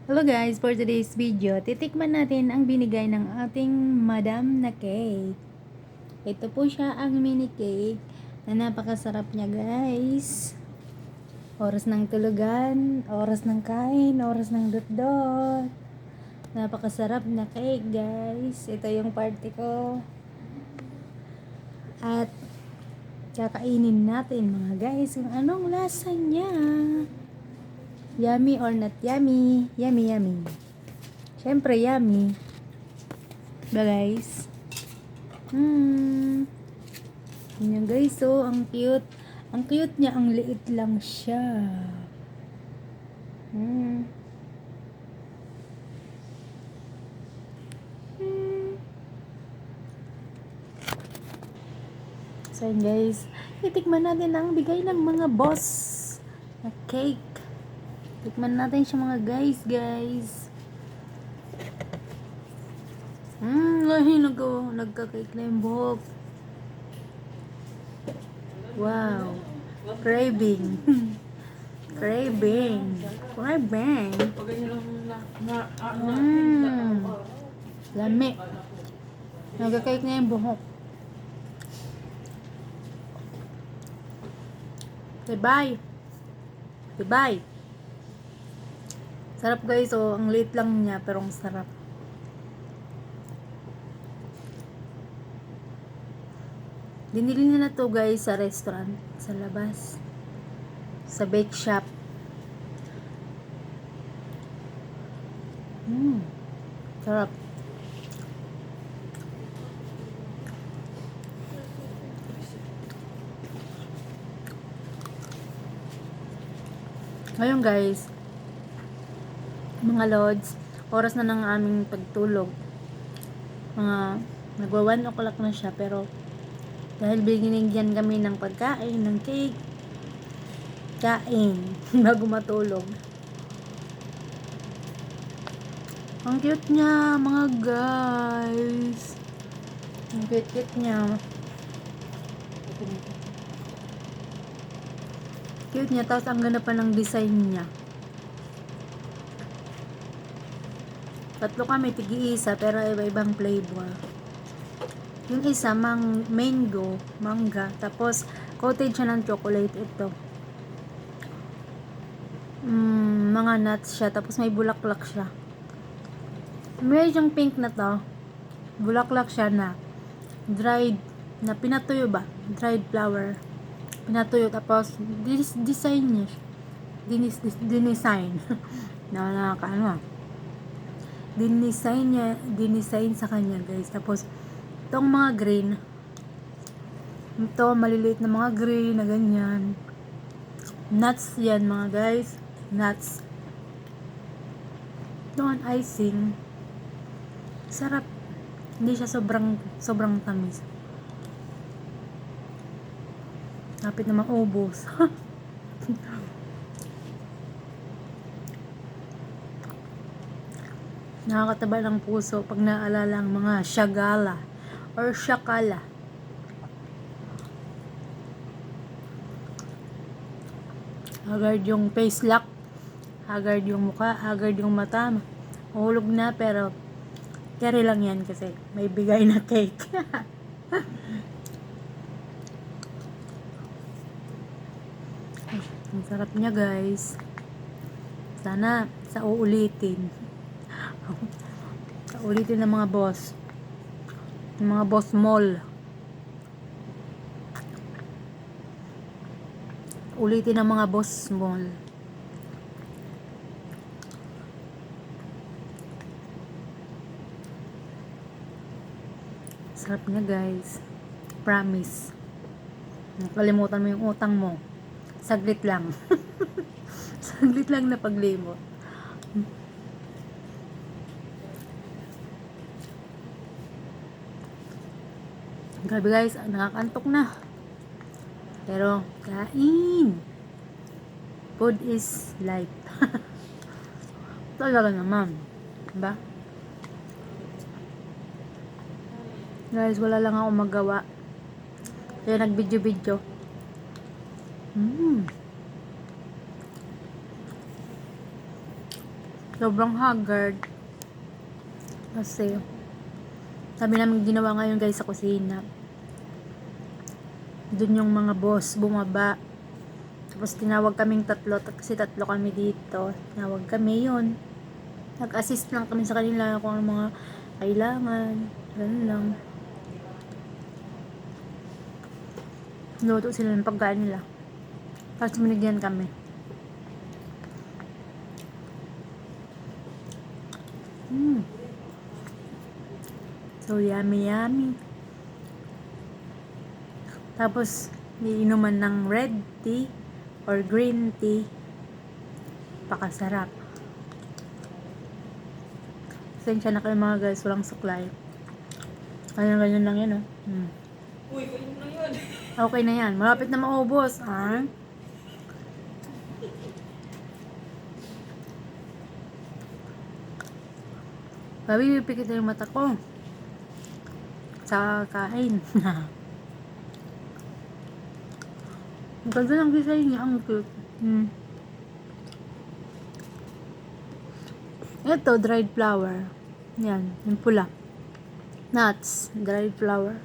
Hello guys, for today's video, titikman natin ang binigay ng ating madam na cake. Ito po siya ang mini cake na napakasarap niya guys. Oras ng tulugan, oras ng kain, oras ng dot-dot. Napakasarap na cake guys. Ito yung party ko. At kakainin natin mga guys kung anong lasa niya. Yummy or not yummy? Yummy, yummy. Siyempre, yummy. Ba guys? Yan guys, oh, ang cute. Ang cute niya, ang liit lang siya. Hmm. So yun guys, titikman natin ang bigay ng mga boss na cake. Tikman natin siya mga guys. Ay, nagka-cake na yung buhok. Wow. Craving. Craving. Lami. Nagka-cake na yung buhok. Bye. Sarap guys, oh. Ang liit lang niya, pero ang sarap. Dinili na to guys sa restaurant, sa labas. Sa bake shop. Sarap. Ngayon guys, mga lods, oras na ng aming pagtulog. Nagwa 1 o'clock na siya, pero dahil binigyan kami ng pagkain, ng cake, kain bago matulog. Ang cute niya mga guys. Ang cute niya. Cute niya, tapos ang ganda pa ng design niya. Tatlo kami, tig-iisa, pero iba-ibang flavor. Yung isa, mango, mangga, tapos coated siya ng chocolate. Ito. Mga nuts siya, tapos may bulaklak siya. May yung pink na to, bulaklak siya na dried, na pinatuyo ba? Dried flower. Pinatuyo, tapos design niya. Dinesign. Dinisign sa kanya guys. Tapos itong mga green, ito maliliit na mga green na ganyan, nuts yan mga guys, nuts. Ito ang icing, sarap, hindi siya sobrang tamis. Kapit na maubos. Nakakataba ng puso pag naalala ang mga shagala or shakala. Haggard yung face lock, haggard yung mukha, haggard yung mata. Mahulog na, pero carry lang yan kasi may bigay na cake. Ang sarap niya guys. Sana sa uulitin. Ulitin ng mga boss. Ng mga boss mall. Ulitin ng mga boss mall. Sarap niya guys. Promise. Nakalimutan mo yung utang mo. Saglit lang. Saglit lang na paglimot. Grabe guys, nakakantok na. Pero, kain. Food is life. Talaga naman. Diba? Guys, wala lang ako magawa. Kaya nag-video-video. Sobrang haggard. Kasi, sabi namin ginawa ngayon guys sa kusina. Doon yung mga boss bumaba. Tapos tinawag kaming tatlo. Kasi tatlo kami dito. Tinawag kami yun. Nag-assist lang kami sa kanila kung ano mga kailangan. Ganun lang. Luto sila ng pagkain nila. Tapos binigyan kami. So yummy yummy. Tapos iinuman ng red tea or green tea. Pakasarap. Pasensya na kayo mga guys, walang suklay. Ganyan lang yan, oh. Uy, kayo na yan. Okay na yan. Malapit na maubos, ha? Babi, pipikit na yung mata ko. Sa kain. Ang ganda ng design niya. Ang cute. Ito, dried flower. Yan, yung pula. Nuts, dried flower.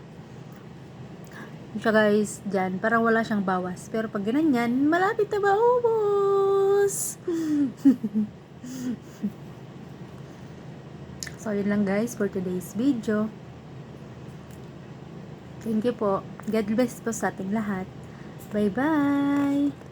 Siya guys, dyan, parang wala siyang bawas. Pero pag ganyan, malapit na maubos. So, yun lang guys for today's video. Thank you po. God bless po sa ating lahat. Bye-bye!